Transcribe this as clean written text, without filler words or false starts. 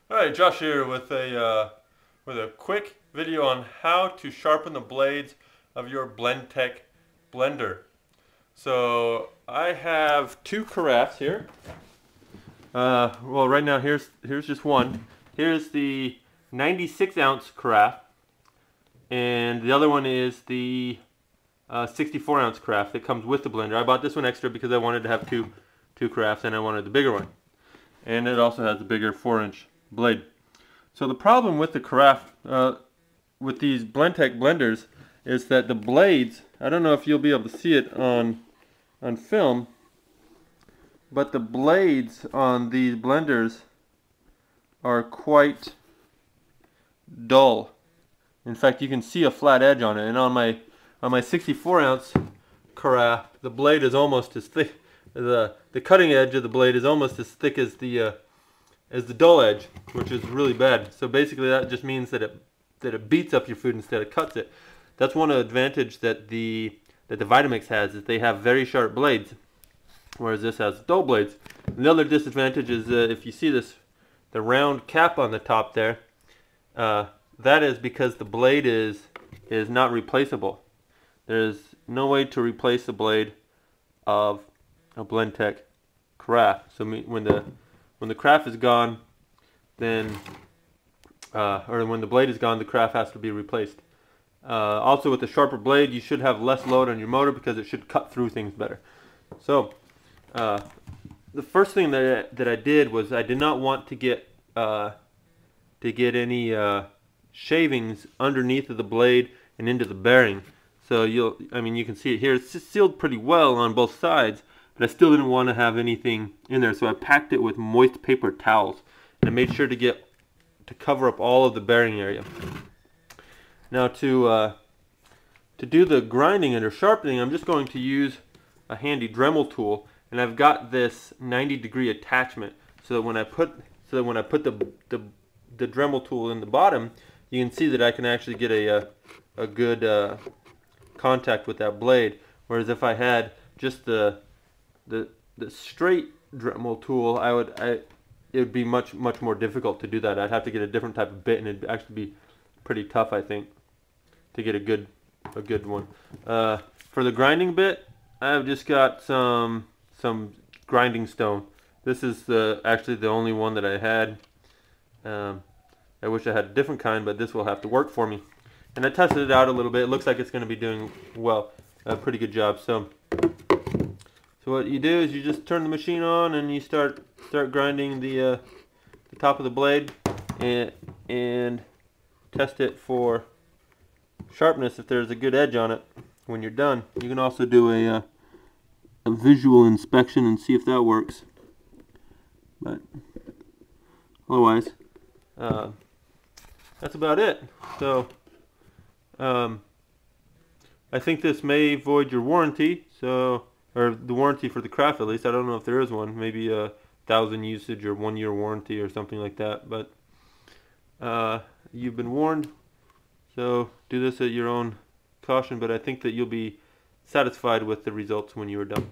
Alright, Josh here with a quick video on how to sharpen the blades of your Blendtec blender. So I have two carafes here. Well, right now here's just one. Here's the 96-ounce carafe, and the other one is the 64-ounce carafe that comes with the blender. I bought this one extra because I wanted to have two carafes, and I wanted the bigger one. And it also has a bigger 4-inch blade. So the problem with the carafe, with these Blendtec blenders, is that the blades, I don't know if you'll be able to see it on film, but the blades on these blenders are quite dull. In fact, you can see a flat edge on it, and on my 64-ounce carafe, the blade is almost as thick. The cutting edge of the blade is almost as thick as the dull edge, which is really bad. So basically, that just means that it beats up your food instead of cuts it. That's one advantage that the Vitamix has, is they have very sharp blades, whereas this has dull blades. And the other disadvantage is if you see the round cap on the top there, that is because the blade is not replaceable. There's no way to replace the blade of a Blendtec carafe. So when the carafe is gone, then or when the blade is gone, the carafe has to be replaced. Also, with a sharper blade, you should have less load on your motor because it should cut through things better. So the first thing that I did was I did not want to get any shavings underneath of the blade and into the bearing. So you can see it here. It's sealed pretty well on both sides, but I still didn't want to have anything in there. So I packed it with moist paper towels, and I made sure to cover up all of the bearing area. Now to do the grinding and or sharpening, I'm just going to use a handy Dremel tool, and I've got this 90-degree attachment so that when I put the Dremel tool in the bottom, you can see that I can actually get a good contact with that blade. Whereas if I had just the straight Dremel tool, it would be much more difficult to do that. I'd have to get a different type of bit, and it'd actually be pretty tough, I think, to get a good one. For the grinding bit, I've just got some grinding stone. This is actually the only one that I had. I wish I had a different kind, but this will have to work for me. And I tested it out a little bit. It looks like it's going to be doing well. A pretty good job. So what you do is you just turn the machine on and you start grinding the top of the blade and test it for sharpness if there's a good edge on it. When you're done, you can also do a visual inspection and see if that works. But otherwise, that's about it. So I think this may void your warranty, or the warranty for the craft at least. I don't know if there is one. Maybe 1,000 usage or 1-year warranty or something like that. But you've been warned. So do this at your own caution. But I think that you'll be satisfied with the results when you are done.